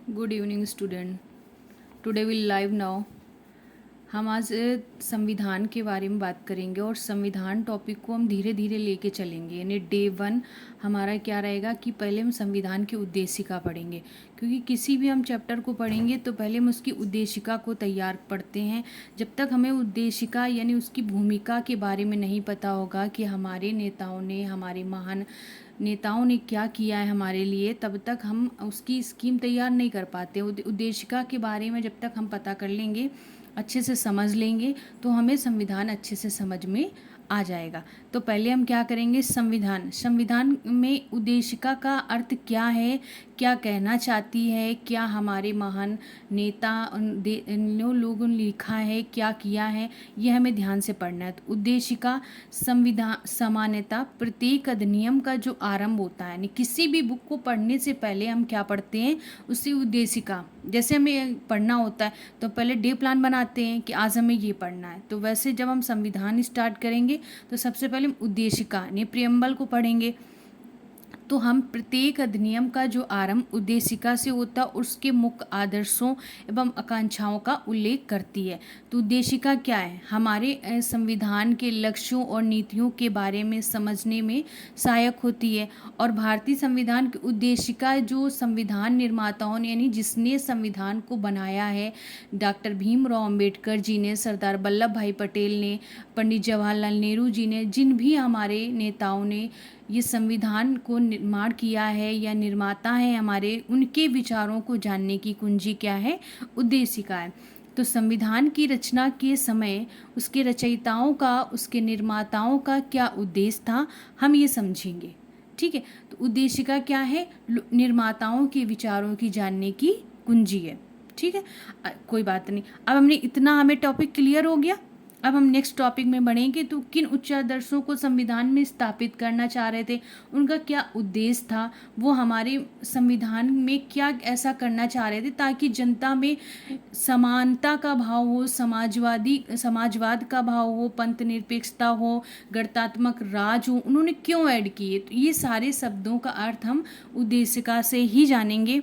Good evening student. Today will live now. हम आज संविधान के बारे में बात करेंगे और संविधान टॉपिक को हम धीरे धीरे लेके चलेंगे। यानी डे 1 हमारा क्या रहेगा कि पहले हम संविधान की उद्देशिका पढ़ेंगे, क्योंकि किसी भी हम चैप्टर को पढ़ेंगे तो पहले हम उसकी उद्देशिका को तैयार पढ़ते हैं। जब तक हमें उद्देशिका यानी उसकी भूमिका के बारे में नहीं पता होगा कि हमारे नेताओं ने, हमारे महान नेताओं ने क्या किया है हमारे लिए, तब तक हम उसकी स्कीम तैयार नहीं कर पाते। उद्देशिका के बारे में जब तक हम पता कर लेंगे, अच्छे से समझ लेंगे, तो हमें संविधान अच्छे से समझ में आ जाएगा। तो पहले हम क्या करेंगे, संविधान में उद्देशिका का अर्थ क्या है, क्या कहना चाहती है, क्या हमारे महान नेता लोगों ने लिखा है, क्या किया है, ये हमें ध्यान से पढ़ना है। तो उद्देशिका संविधान सामान्यतः प्रत्येक अधिनियम का जो आरंभ होता है, यानी किसी भी बुक को पढ़ने से पहले हम क्या पढ़ते हैं, उसकी उद्देशिका। जैसे हमें पढ़ना होता है तो पहले डे प्लान बनाते हैं कि आज हमें ये पढ़ना है, तो वैसे जब हम संविधान स्टार्ट करेंगे तो सबसे पहले हम उद्देशिका यानी प्रियम्बल को पढ़ेंगे। तो हम प्रत्येक अधिनियम का जो आरंभ उद्देशिका से होता है, उसके मुख्य आदर्शों एवं आकांक्षाओं का उल्लेख करती है। तो उद्देशिका क्या है, हमारे संविधान के लक्ष्यों और नीतियों के बारे में समझने में सहायक होती है। और भारतीय संविधान की उद्देशिका जो संविधान निर्माताओं ने, यानी जिसने संविधान को बनाया है, डॉक्टर भीमराव अंबेडकर जी ने, सरदार वल्लभ भाई पटेल ने, पंडित जवाहरलाल नेहरू जी ने, जिन भी हमारे नेताओं ने ये संविधान को निर्माण किया है या निर्माता है हमारे, उनके विचारों को जानने की कुंजी क्या है, उद्देशिका है। तो संविधान की रचना के समय उसके रचयिताओं का, उसके निर्माताओं का क्या उद्देश्य था, हम ये समझेंगे। ठीक है, तो उद्देशिका क्या है, निर्माताओं के विचारों की जानने की कुंजी है। ठीक है, कोई बात नहीं। अब हमने इतना, हमें टॉपिक क्लियर हो गया। अब हम नेक्स्ट टॉपिक में बढ़ेंगे। तो किन उच्च आदर्शों को संविधान में स्थापित करना चाह रहे थे, उनका क्या उद्देश्य था, वो हमारे संविधान में क्या ऐसा करना चाह रहे थे ताकि जनता में समानता का भाव हो, समाजवाद का भाव हो, पंथ निरपेक्षता हो, गणतात्मक राज हो, उन्होंने क्यों ऐड किए। तो ये सारे शब्दों का अर्थ हम उद्देशिका से ही जानेंगे।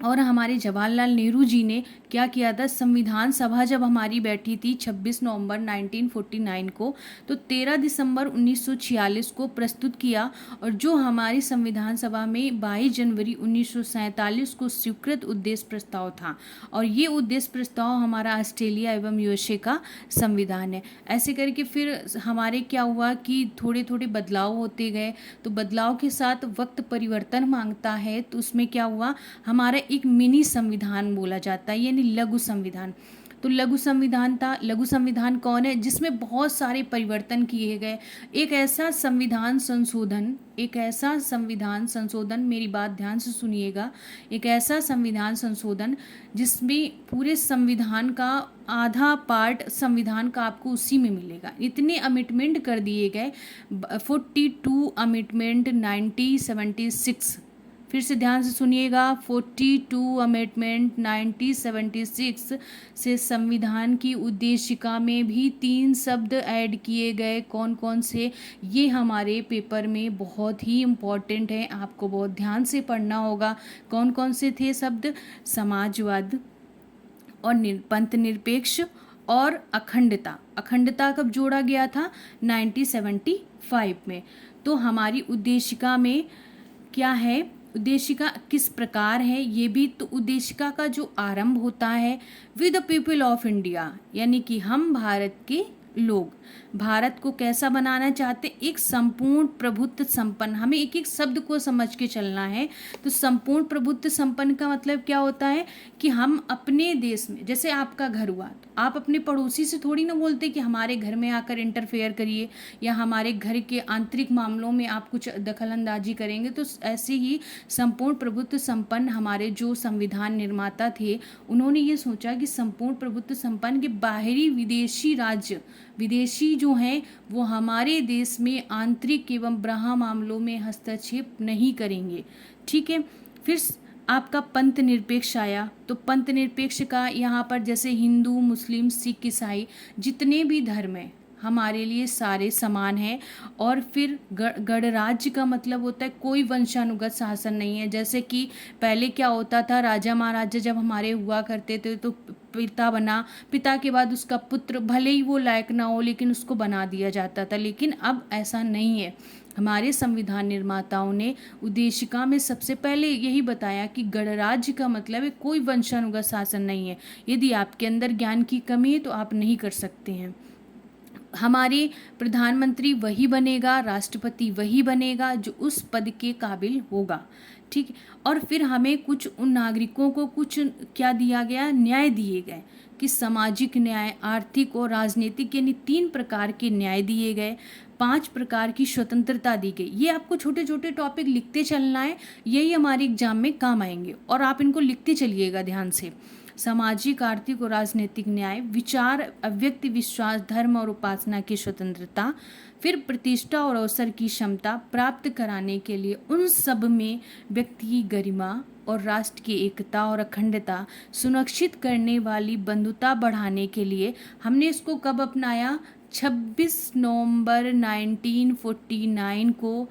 और हमारे जवाहरलाल नेहरू जी ने क्या किया था, संविधान सभा जब हमारी बैठी थी 26 नवंबर 1949 को, तो 13 दिसंबर 1946 को प्रस्तुत किया। और जो हमारी संविधान सभा में 22 जनवरी 1947 को स्वीकृत उद्देश्य प्रस्ताव था। और ये उद्देश्य प्रस्ताव हमारा ऑस्ट्रेलिया एवं यूएसए का संविधान है। ऐसे करके फिर हमारे क्या हुआ कि थोड़े थोड़े बदलाव होते गए। तो बदलाव के साथ वक्त परिवर्तन मांगता है, तो उसमें क्या हुआ, हमारा एक मिनी संविधान बोला जाता है, यानी लघु संविधान। तो लघु संविधान था। लघु संविधान कौन है, जिसमें बहुत सारे परिवर्तन किए गए। एक ऐसा संविधान संशोधन, मेरी बात ध्यान से सुनिएगा, एक ऐसा संविधान संशोधन जिसमें पूरे संविधान का आधा पार्ट संविधान का आपको उसी में मिलेगा। इतने अमेंडमेंट कर दिए गए, 42 अमेंडमेंट 1976। फिर से ध्यान से सुनिएगा, 42 अमेंडमेंट 1976 से संविधान की उद्देशिका में भी 3 शब्द ऐड किए गए। कौन कौन से, ये हमारे पेपर में बहुत ही इम्पॉर्टेंट है, आपको बहुत ध्यान से पढ़ना होगा। कौन कौन से थे शब्द, समाजवाद और पंथ निरपेक्ष और अखंडता। अखंडता कब जोड़ा गया था, 1975 में। तो हमारी उद्देशिका में क्या है, उद्देशिका किस प्रकार है ये भी। तो उद्देशिका का जो आरंभ होता है, with the people of India, यानी कि हम भारत के लोग भारत को कैसा बनाना चाहते, एक संपूर्ण प्रभुत्व संपन्न। हमें एक एक शब्द को समझ के चलना है। तो संपूर्ण प्रभुत्व संपन्न का मतलब क्या होता है कि हम अपने देश में, जैसे आपका घर हुआ, तो आप अपने पड़ोसी से थोड़ी ना बोलते कि हमारे घर में आकर इंटरफेयर करिए या हमारे घर के आंतरिक मामलों में आप कुछ दखलंदाजी करेंगे। तो ऐसे ही संपूर्ण प्रभुत्व संपन्न हमारे जो संविधान निर्माता थे, उन्होंने ये सोचा कि संपूर्ण प्रभुत्व संपन्न के बाहरी विदेशी राज्य, विदेशी जो हैं, वो हमारे देश में आंतरिक एवं बाह्य मामलों में हस्तक्षेप नहीं करेंगे। ठीक है, फिर आपका पंथ निरपेक्ष आया। तो पंथ निरपेक्ष का यहाँ पर जैसे हिंदू, मुस्लिम, सिख, ईसाई, जितने भी धर्म हैं, हमारे लिए सारे समान हैं। और फिर गणराज्य का मतलब होता है कोई वंशानुगत शासन नहीं है। जैसे कि पहले क्या होता था, राजा महाराजा जब हमारे हुआ करते थे तो पिता बना, पिता के बाद उसका पुत्र, भले ही वो लायक ना हो लेकिन उसको बना दिया जाता था। लेकिन अब ऐसा नहीं है। हमारे संविधान निर्माताओं ने उद्देशिका में सबसे पहले यही बताया कि गणराज्य का मतलब है कोई वंशानुगत शासन नहीं है। यदि आपके अंदर ज्ञान की कमी है तो आप नहीं कर सकते हैं। हमारे प्रधानमंत्री वही बनेगा, राष्ट्रपति वही बनेगा जो उस पद के काबिल होगा। ठीक है। और फिर हमें कुछ उन नागरिकों को कुछ क्या दिया गया, न्याय दिए गए कि सामाजिक न्याय, आर्थिक और राजनीतिक, यानी 3 प्रकार के न्याय दिए गए। 5 प्रकार की स्वतंत्रता दी गई। ये आपको छोटे छोटे टॉपिक लिखते चलना है, यही हमारे एग्जाम में काम आएंगे और आप इनको लिखते चलिएगा ध्यान से। सामाजिक, आर्थिक और राजनीतिक न्याय, विचार, अव्यक्त विश्वास, धर्म और उपासना की स्वतंत्रता, फिर प्रतिष्ठा और अवसर की क्षमता प्राप्त कराने के लिए उन सब में व्यक्ति की गरिमा और राष्ट्र की एकता और अखंडता सुनिश्चित करने वाली बंधुता बढ़ाने के लिए हमने इसको कब अपनाया, 26 नवंबर 1949 को।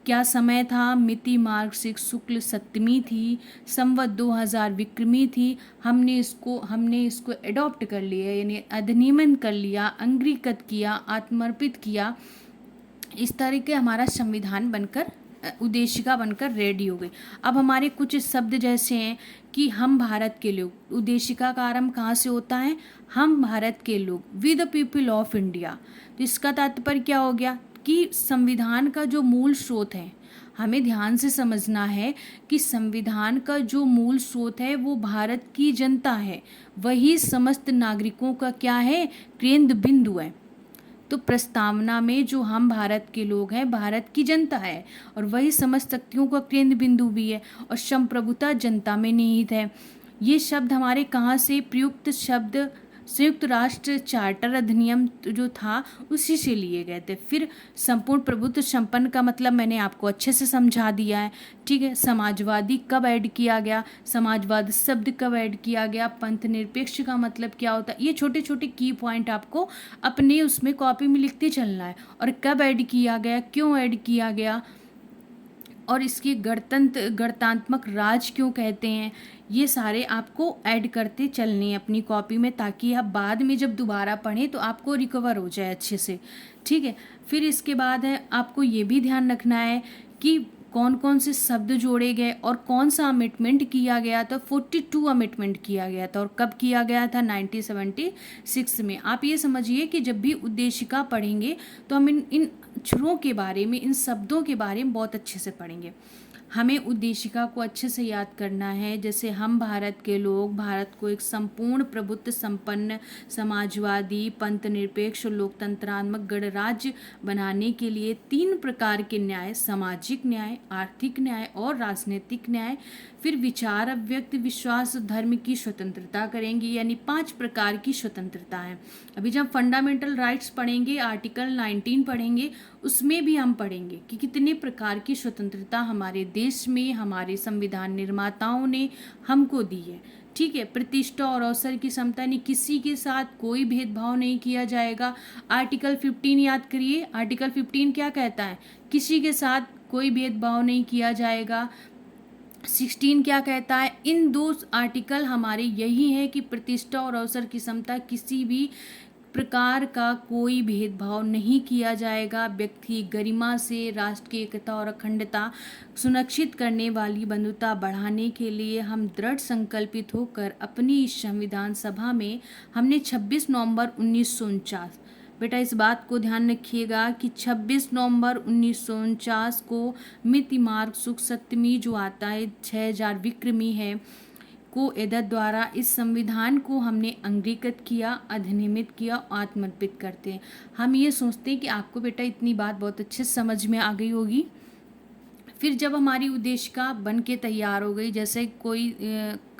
क्या समय था, मिति मार्ग सिक्स शुक्ल सप्तमी थी, संवत 2000 विक्रमी थी। हमने इसको एडॉप्ट कर लिया, यानी अधिनियमन कर लिया, अंगीकृत किया, आत्मर्पित किया। इस तरह के हमारा संविधान बनकर, उद्देशिका बनकर रेडी हो गई। अब हमारे कुछ शब्द जैसे हैं कि हम भारत के लोग। उद्देशिका का आरंभ कहाँ से होता है, हम भारत के लोग, we the people of India. तो इसका तात्पर्य क्या हो गया कि संविधान का जो मूल स्रोत है, हमें ध्यान से समझना है कि संविधान का जो मूल स्रोत है वो भारत की जनता है। वही समस्त नागरिकों का क्या है, केंद्र बिंदु है। तो प्रस्तावना में जो हम भारत के लोग हैं, भारत की जनता है और वही समस्त शक्तियों का केंद्र बिंदु भी है और संप्रभुता जनता में निहित है। ये शब्द हमारे कहाँ से, प्रयुक्त शब्द संयुक्त राष्ट्र चार्टर अधिनियम जो था उसी से लिए गए थे। फिर संपूर्ण प्रभुत्व संपन्न का मतलब मैंने आपको अच्छे से समझा दिया है। ठीक है। समाजवादी कब ऐड किया गया, समाजवाद शब्द कब ऐड किया गया, पंथ निरपेक्ष का मतलब क्या होता है, ये छोटे छोटे की पॉइंट आपको अपने उसमें कॉपी में लिखते चलना है। और कब ऐड किया गया, क्यों ऐड किया गया, और इसके गणतात्मक राज क्यों कहते हैं, ये सारे आपको ऐड करते चलने हैं अपनी कॉपी में, ताकि आप बाद में जब दोबारा पढ़ें तो आपको रिकवर हो जाए अच्छे से। ठीक है। फिर इसके बाद है आपको ये भी ध्यान रखना है कि कौन कौन से शब्द जोड़े गए और कौन सा अमेंडमेंट किया गया था। 42 अमेंडमेंट किया गया था और कब किया गया था, 1976 में। आप ये समझिए कि जब भी उद्देशिका पढ़ेंगे तो हम इन अक्षरों के बारे में, इन शब्दों के बारे में बहुत अच्छे से पढ़ेंगे। हमें उद्देशिका को अच्छे से याद करना है। जैसे हम भारत के लोग भारत को एक संपूर्ण प्रभुत्व संपन्न समाजवादी पंथ निरपेक्ष लोकतंत्रात्मक गणराज्य बनाने के लिए 3 प्रकार के न्याय, सामाजिक न्याय, आर्थिक न्याय और राजनीतिक न्याय, फिर विचार, अव्यक्त विश्वास, धर्म की स्वतंत्रता करेंगे, यानी 5 प्रकार की स्वतंत्रता है। अभी जब फंडामेंटल राइट्स पढ़ेंगे, आर्टिकल 19 पढ़ेंगे, उसमें भी हम पढ़ेंगे कि कितने प्रकार की स्वतंत्रता हमारे देश में हमारे संविधान निर्माताओं ने हमको दी है। ठीक है। प्रतिष्ठा और अवसर की समता, यानी किसी के साथ कोई भेदभाव नहीं किया जाएगा। आर्टिकल 15 याद करिए, आर्टिकल 15 क्या कहता है, किसी के साथ कोई भेदभाव नहीं किया जाएगा। 16 क्या कहता है, इन 2 आर्टिकल हमारे यही है कि प्रतिष्ठा और अवसर की समता, किसी भी प्रकार का कोई भेदभाव नहीं किया जाएगा। व्यक्ति गरिमा से राष्ट्र की एकता और अखंडता सुनिश्चित करने वाली बंधुता बढ़ाने के लिए हम दृढ़ संकल्पित होकर अपनी इस संविधान सभा में हमने 26 नवंबर 1949, बेटा इस बात को ध्यान रखिएगा कि 26 नवंबर 1949 को मिति मार्ग शुक्ल सप्तमी जो आता है 6000 विक्रमी है को एदत द्वारा इस संविधान को हमने अंगीकृत किया, अधिनियमित किया, आत्मर्पित करते हैं। हम ये सोचते हैं कि आपको बेटा इतनी बात बहुत अच्छे से समझ में आ गई होगी। फिर जब हमारी उद्देशिका बन के तैयार हो गई, जैसे कोई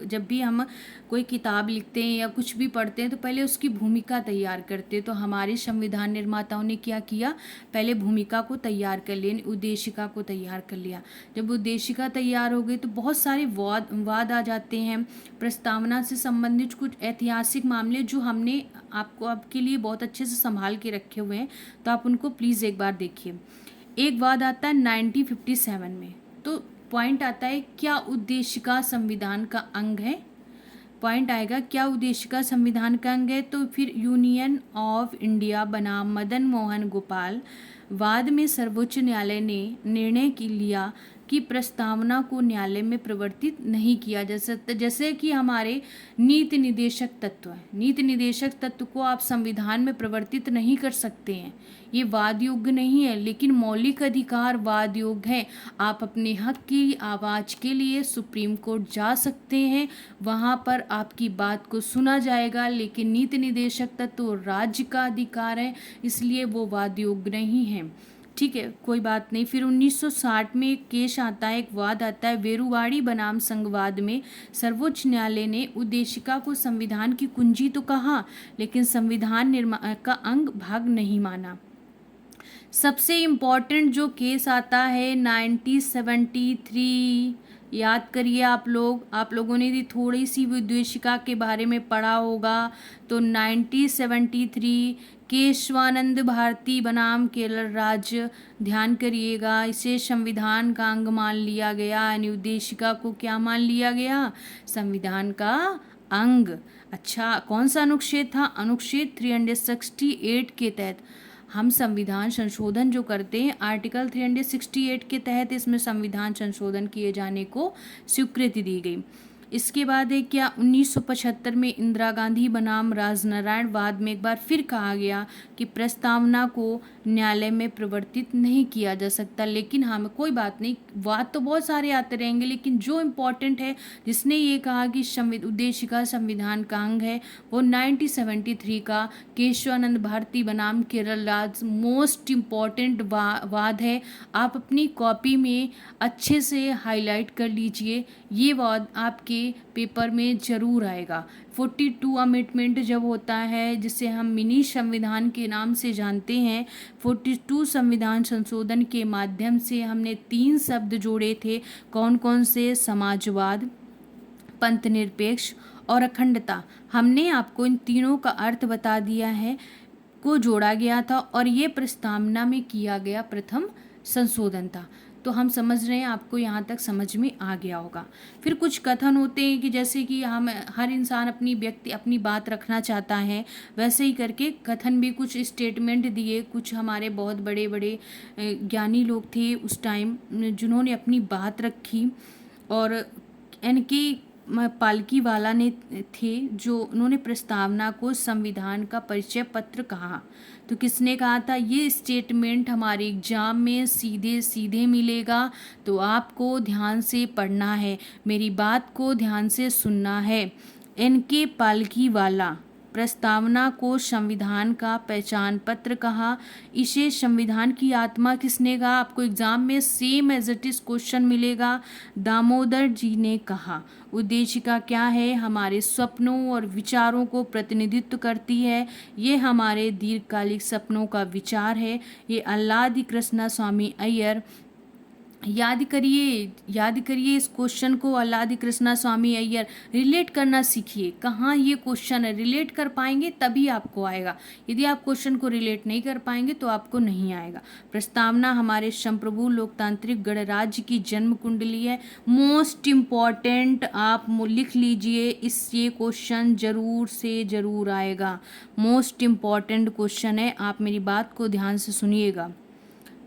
जब भी हम कोई किताब लिखते हैं या कुछ भी पढ़ते हैं तो पहले उसकी भूमिका तैयार करते हैं। तो हमारे संविधान निर्माताओं ने क्या किया, पहले भूमिका को तैयार कर लिया, उद्देशिका को तैयार कर लिया। जब उद्देशिका तैयार हो गई तो बहुत सारे वाद आ जाते हैं। प्रस्तावना से संबंधित कुछ ऐतिहासिक मामले जो हमने आपके लिए बहुत अच्छे से संभाल के रखे हुए हैं, तो आप उनको प्लीज़ एक बार देखिए। एक वाद आता है 1957 में। तो पॉइंट आता है, क्या उद्देशिका संविधान का अंग है? पॉइंट आएगा, क्या उद्देशिका संविधान का अंग है? तो फिर यूनियन ऑफ इंडिया बनाम मदन मोहन गोपाल वाद में सर्वोच्च न्यायालय ने निर्णय लिया कि प्रस्तावना को न्यायालय में प्रवर्तित नहीं किया जा सकता। जैसे कि हमारे नीति निदेशक तत्व है, नीति निदेशक तत्व को आप संविधान में प्रवर्तित नहीं कर सकते हैं, ये वाद योग्य नहीं है। लेकिन मौलिक अधिकार वाद योग्य है। आप अपने हक की आवाज़ के लिए सुप्रीम कोर्ट जा सकते हैं, वहाँ पर आपकी बात को सुना जाएगा। लेकिन नीति निदेशक तत्व राज्य का अधिकार है, इसलिए वो वाद योग्य नहीं है। ठीक है, कोई बात नहीं। फिर 1960 में एक केस आता है, एक वाद आता है वेरुवाड़ी बनाम संघवाद में। सर्वोच्च न्यायालय ने उद्देशिका को संविधान की कुंजी तो कहा, लेकिन संविधान निर्माण का अंग भाग नहीं माना। सबसे इम्पॉर्टेंट जो केस आता है 1973, याद करिए आप लोगों ने भी थोड़ी सी उद्देशिका के बारे में पढ़ा होगा। तो 1973 केशवानंद भारती बनाम केरल राज्य, ध्यान करिएगा, इसे संविधान का अंग मान लिया गया, यानी उद्देशिका को क्या मान लिया गया, संविधान का अंग। अच्छा, कौन सा अनुच्छेद था? अनुच्छेद 368 के तहत हम संविधान संशोधन जो करते हैं, आर्टिकल 368 के तहत इसमें संविधान संशोधन किए जाने को स्वीकृति दी गई। इसके बाद है क्या 1975 में इंदिरा गांधी बनाम राजनारायण वाद में एक बार फिर कहा गया कि प्रस्तावना को न्यायालय में प्रवर्तित नहीं किया जा सकता। लेकिन हाँ, कोई बात नहीं, वाद तो बहुत सारे आते रहेंगे, लेकिन जो इम्पोर्टेंट है जिसने ये कहा कि उद्देशिका संविधान का अंग है, वो 1973 का केशवानंद भारती बनाम केरल राज्य मोस्ट इम्पॉर्टेंट वाद है। आप अपनी कॉपी में अच्छे से हाईलाइट कर लीजिए, ये वाद आपके पेपर में जरूर आएगा। 42 अमेंडमेंट जब होता है, जिसे हम मिनी संविधान के नाम से जानते हैं, 42 संविधान संशोधन के माध्यम से हमने 3 शब्द जोड़े थे। कौन कौन से? समाजवाद, पंथनिरपेक्ष और अखंडता। हमने आपको इन तीनों का अर्थ बता दिया है, को जोड़ा गया था, और ये प्रस्तावना में किया गया प्रथम संशोधन था। तो हम समझ रहे हैं, आपको यहाँ तक समझ में आ गया होगा। फिर कुछ कथन होते हैं कि जैसे कि हम हर इंसान अपनी बात रखना चाहता है, वैसे ही करके कथन भी कुछ स्टेटमेंट दिए। कुछ हमारे बहुत बड़े बड़े ज्ञानी लोग थे उस टाइम, जिन्होंने अपनी बात रखी, और इनकी पालकी वाला ने थे जो उन्होंने प्रस्तावना को संविधान का परिचय पत्र कहा। तो किसने कहा था? ये स्टेटमेंट हमारे एग्जाम में सीधे सीधे मिलेगा, तो आपको ध्यान से पढ़ना है, मेरी बात को ध्यान से सुनना है। इनके पालकी वाला प्रस्तावना को संविधान का पहचान पत्र कहा। इसे संविधान की आत्मा किसने कहा? आपको एग्जाम में same as it is question मिलेगा। दामोदर जी ने कहा। उद्देशिका क्या है? हमारे सपनों और विचारों को प्रतिनिधित्व करती है। ये हमारे दीर्घकालिक सपनों का विचार है। ये अल्लादी कृष्णा स्वामी अय्यर, याद करिए इस क्वेश्चन को। अल्लादी कृष्णा स्वामी अय्यर, रिलेट करना सीखिए। कहाँ ये क्वेश्चन है, रिलेट कर पाएंगे तभी आपको आएगा। यदि आप क्वेश्चन को रिलेट नहीं कर पाएंगे तो आपको नहीं आएगा। प्रस्तावना हमारे संप्रभु लोकतांत्रिक गणराज्य की जन्म कुंडली है। मोस्ट इम्पॉर्टेंट, आप लिख लीजिए, ये क्वेश्चन जरूर से जरूर आएगा। मोस्ट इम्पॉर्टेंट क्वेश्चन है, आप मेरी बात को ध्यान से सुनिएगा।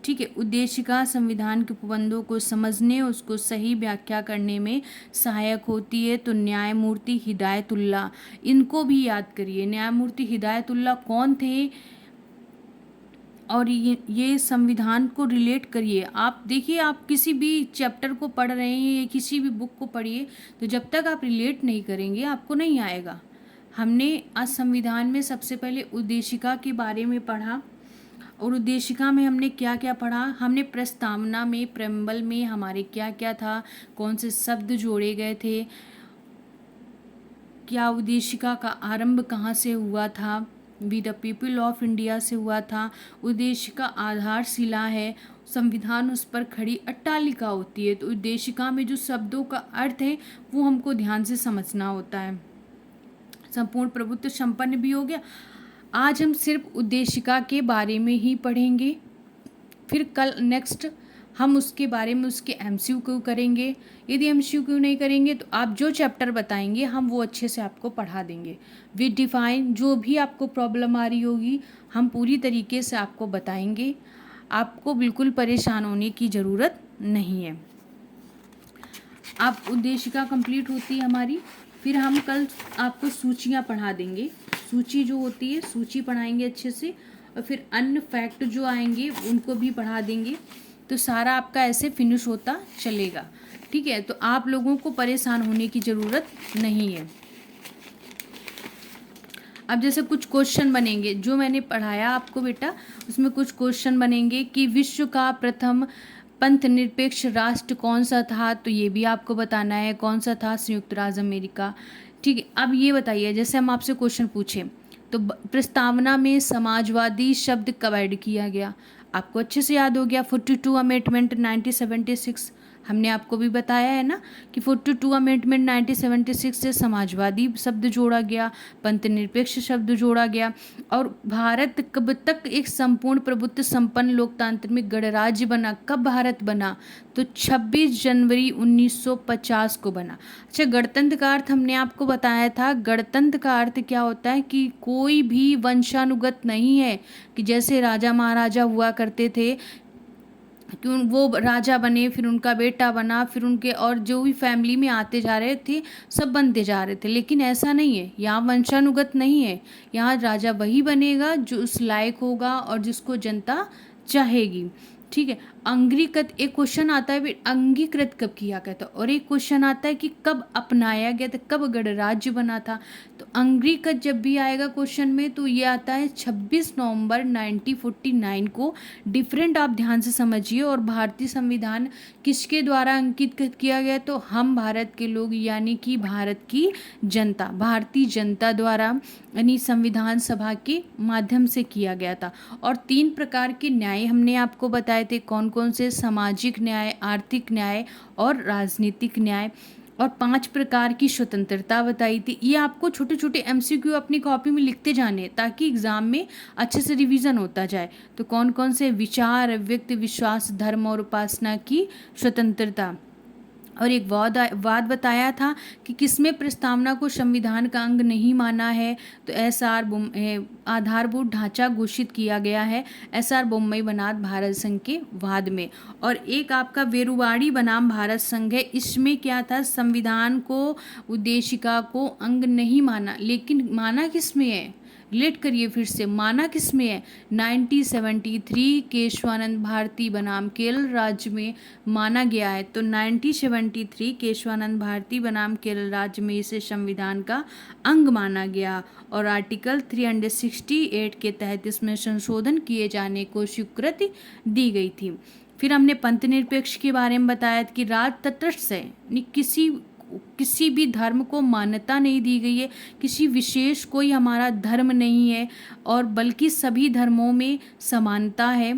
ठीक है, उद्देशिका संविधान के उपबंधों को समझने, उसको सही व्याख्या करने में सहायक होती है। तो न्यायमूर्ति हिदायतुल्लाह, इनको भी याद करिए। न्यायमूर्ति हिदायतुल्लाह कौन थे? और ये संविधान को रिलेट करिए। आप देखिए, आप किसी भी चैप्टर को पढ़ रहे हैं या किसी भी बुक को पढ़िए, तो जब तक आप रिलेट नहीं करेंगे आपको नहीं आएगा। हमने आज संविधान में सबसे पहले उद्देशिका के बारे में पढ़ा, और उद्देशिका में हमने क्या क्या पढ़ा, हमने प्रस्तावना में, प्रेम्बल में हमारे क्या क्या था, कौन से शब्द जोड़े गए थे, क्या उद्देशिका का आरंभ कहाँ से हुआ था, we the people of India से हुआ था। उद्देशिका आधारशिला है, संविधान उस पर खड़ी अट्टालिका होती है। तो उद्देशिका में जो शब्दों का अर्थ है वो हमको ध्यान से समझना होता है। संपूर्ण प्रभुत्व संपन्न भी हो गया। आज हम सिर्फ उद्देशिका के बारे में ही पढ़ेंगे, फिर कल नेक्स्ट हम उसके बारे में उसके एमसीक्यू करेंगे। यदि एमसीक्यू नहीं करेंगे तो आप जो चैप्टर बताएंगे हम वो अच्छे से आपको पढ़ा देंगे। विद डिफाइन जो भी आपको प्रॉब्लम आ रही होगी हम पूरी तरीके से आपको बताएंगे। आपको बिल्कुल परेशान होने की ज़रूरत नहीं है। आप उद्देशिका कंप्लीट होती है हमारी, फिर हम कल आपको सूचियाँ पढ़ा देंगे। सूची जो होती है सूची पढ़ाएंगे अच्छे से, और फिर अन्य फैक्ट जो आएंगे उनको भी पढ़ा देंगे। तो सारा आपका ऐसे फिनिश होता चलेगा। ठीक है, तो आप लोगों को परेशान होने की ज़रूरत नहीं है। अब जैसे कुछ क्वेश्चन बनेंगे जो मैंने पढ़ाया आपको बेटा, उसमें कुछ क्वेश्चन बनेंगे कि विश्व का प्रथम पंथ निरपेक्ष राष्ट्र कौन सा था, तो ये भी आपको बताना है कौन सा था, संयुक्त राज्य अमेरिका। ठीक है, अब ये बताइए जैसे हम आपसे क्वेश्चन पूछें तो प्रस्तावना में समाजवादी शब्द कब ऐड किया गया, आपको अच्छे से याद हो गया। 42 अमेंडमेंट 1976 हमने आपको भी बताया है ना कि 42 अमेंडमेंट 1976 से समाजवादी शब्द जोड़ा गया, पंथ निरपेक्ष शब्द जोड़ा गया। और भारत कब तक एक संपूर्ण प्रभुत्व संपन्न लोकतंत्र में गणराज्य बना, कब भारत बना, तो 26 जनवरी 1950 को बना। अच्छा, गणतंत्र का अर्थ हमने आपको बताया था। गणतंत्र का अर्थ क्या होता है कि कोई भी वंशानुगत नहीं है, कि जैसे राजा महाराजा हुआ करते थे कि वो राजा बने, फिर उनका बेटा बना, फिर उनके और जो भी फैमिली में आते जा रहे थे सब बनते जा रहे थे, लेकिन ऐसा नहीं है। यहाँ वंशानुगत नहीं है, यहाँ राजा वही बनेगा जो उस लायक होगा और जिसको जनता चाहेगी। ठीक है, अंगीकृत एक क्वेश्चन आता है, फिर अंगीकृत कब किया गया था, और एक क्वेश्चन आता है कि कब अपनाया गया था, कब गणराज्य बना था। तो अंगीकृत जब भी आएगा क्वेश्चन में तो ये आता है 26 नवंबर 1949 को। डिफरेंट आप ध्यान से समझिए। और भारतीय संविधान किसके द्वारा अंकित किया गया, तो हम भारत के लोग यानी कि भारत की जनता, भारतीय जनता द्वारा यानी संविधान सभा के माध्यम से किया गया था। और 3 प्रकार के न्याय हमने आपको बताए थे, कौन कौन से, सामाजिक न्याय, आर्थिक न्याय और राजनीतिक न्याय। और 5 प्रकार की स्वतंत्रता बताई थी। ये आपको छोटे छोटे एमसीक्यू अपनी कॉपी में लिखते जाने ताकि एग्जाम में अच्छे से रिवीजन होता जाए। तो कौन कौन से, विचार, व्यक्ति, विश्वास, धर्म और उपासना की स्वतंत्रता। और एक वाद बताया था कि किसमें प्रस्तावना को संविधान का अंग नहीं माना है, तो आधारभूत ढांचा घोषित किया गया है एसआर बोम्मई बनाम भारत संघ के वाद में। और एक आपका वेरुवाड़ी बनाम भारत संघ है, इसमें क्या था, संविधान को, उद्देशिका को अंग नहीं माना, लेकिन माना किसमें है, रिलेट करिए फिर से, माना किसमें है, 1973 केशवानंद भारती बनाम केरल राज्य में माना गया है। तो 1973 केशवानंद भारती बनाम केरल राज्य में इसे संविधान का अंग माना गया और आर्टिकल 368 के तहत इसमें संशोधन किए जाने को स्वीकृति दी गई थी। फिर हमने पंथ निरपेक्ष के बारे में बताया कि राज तटस्थ है, किसी भी धर्म को मान्यता नहीं दी गई है, किसी विशेष कोई हमारा धर्म नहीं है, और बल्कि सभी धर्मों में समानता है।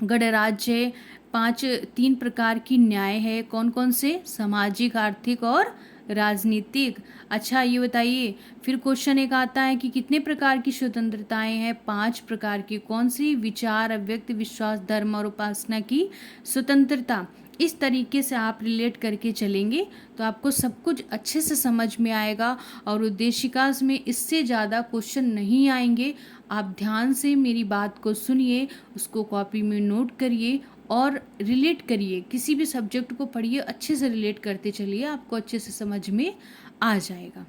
गणराज्य 3 प्रकार की न्याय है, कौन कौन से, सामाजिक, आर्थिक और राजनीतिक। अच्छा, ये बताइए फिर क्वेश्चन एक आता है कि कितने प्रकार की स्वतंत्रताएं हैं, 5 प्रकार की। कौन सी, विचार, अव्यक्त, विश्वास, धर्म और उपासना की स्वतंत्रता। इस तरीके से आप रिलेट करके चलेंगे तो आपको सब कुछ अच्छे से समझ में आएगा और उद्देशिका में इससे ज़्यादा क्वेश्चन नहीं आएंगे। आप ध्यान से मेरी बात को सुनिए, उसको कॉपी में नोट करिए और रिलेट करिए। किसी भी सब्जेक्ट को पढ़िए, अच्छे से रिलेट करते चलिए, आपको अच्छे से समझ में आ जाएगा।